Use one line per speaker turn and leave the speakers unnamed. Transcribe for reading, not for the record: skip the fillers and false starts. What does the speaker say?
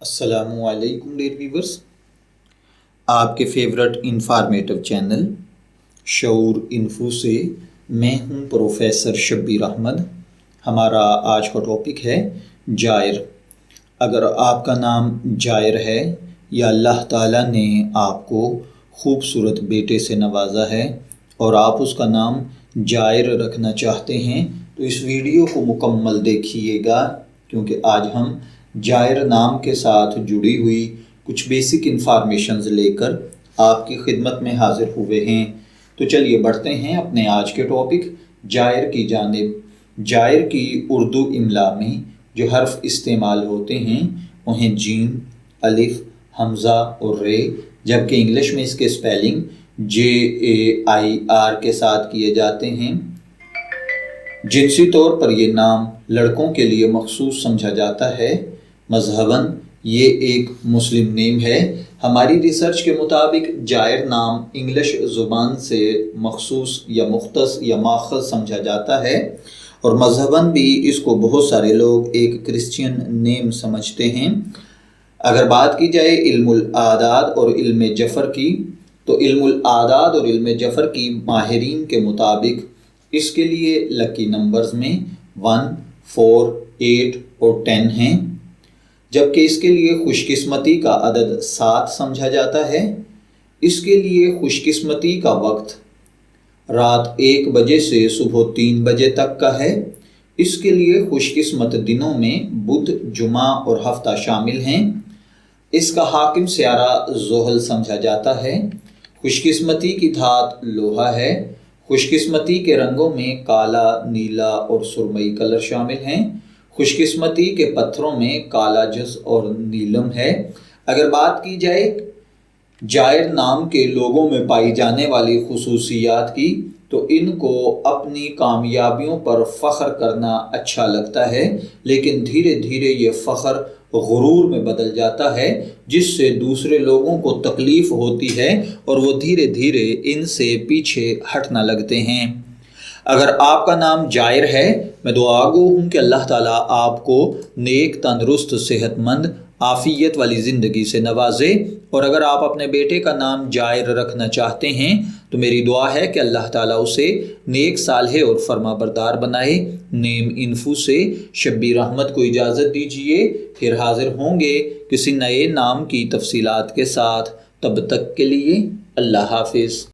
السلام علیکم dear viewers, آپ کے فیورٹ انفارمیٹو چینل شعور انفو سے میں ہوں پروفیسر شبیر احمد۔ ہمارا آج کا ٹاپک ہے جائر۔ اگر آپ کا نام جائر ہے یا اللہ تعالیٰ نے آپ کو خوبصورت بیٹے سے نوازا ہے اور آپ اس کا نام جائر رکھنا چاہتے ہیں تو اس ویڈیو کو مکمل دیکھیے گا، کیونکہ آج ہم جائر نام کے ساتھ جڑی ہوئی کچھ بیسک انفارمیشنز لے کر آپ کی خدمت میں حاضر ہوئے ہیں۔ تو چلیے بڑھتے ہیں اپنے آج کے ٹاپک جائر کی جانب۔ جائر کی اردو املا میں جو حرف استعمال ہوتے ہیں وہ ہیں جیم، الف، حمزہ اور رے، جبکہ انگلش میں اس کے سپیلنگ JAIR کے ساتھ کیے جاتے ہیں۔ جنسی طور پر یہ نام لڑکوں کے لیے مخصوص سمجھا جاتا ہے۔ مذہباً یہ ایک مسلم نیم ہے۔ ہماری ریسرچ کے مطابق جائر نام انگلش زبان سے مخصوص یا مختص یا ماخذ سمجھا جاتا ہے، اور مذہباً بھی اس کو بہت سارے لوگ ایک کرسچین نیم سمجھتے ہیں۔ اگر بات کی جائے علم الاعداد اور علم جفر کی، تو علم الاعداد اور علم جفر کی ماہرین کے مطابق اس کے لیے لکی نمبرز میں 1، 4، 8 اور 10 ہیں، جبکہ اس کے لیے خوش قسمتی کا عدد 7 سمجھا جاتا ہے۔ اس کے لیے خوش قسمتی کا وقت رات 1 بجے سے صبح 3 بجے تک کا ہے۔ اس کے لیے خوش قسمت دنوں میں بدھ، جمعہ اور ہفتہ شامل ہیں۔ اس کا حاکم سیارہ زحل سمجھا جاتا ہے۔ خوش قسمتی کی دھات لوہا ہے۔ خوش قسمتی کے رنگوں میں کالا، نیلا اور سرمئی کلر شامل ہیں۔ خوش قسمتی کے پتھروں میں کالا جس اور نیلم ہے۔ اگر بات کی جائے جائر نام کے لوگوں میں پائی جانے والی خصوصیات کی، تو ان کو اپنی کامیابیوں پر فخر کرنا اچھا لگتا ہے، لیکن دھیرے دھیرے یہ فخر غرور میں بدل جاتا ہے، جس سے دوسرے لوگوں کو تکلیف ہوتی ہے اور وہ دھیرے دھیرے ان سے پیچھے ہٹنا لگتے ہیں۔ اگر آپ کا نام جائر ہے، میں دعا گو ہوں کہ اللہ تعالیٰ آپ کو نیک، تندرست، صحت مند، عافیت والی زندگی سے نوازے، اور اگر آپ اپنے بیٹے کا نام جائر رکھنا چاہتے ہیں تو میری دعا ہے کہ اللہ تعالیٰ اسے نیک، صالح اور فرما بردار بنائے۔ نیم انفو سے شبیر احمد کو اجازت دیجیے، پھر حاضر ہوں گے کسی نئے نام کی تفصیلات کے ساتھ۔ تب تک کے لیے اللہ حافظ۔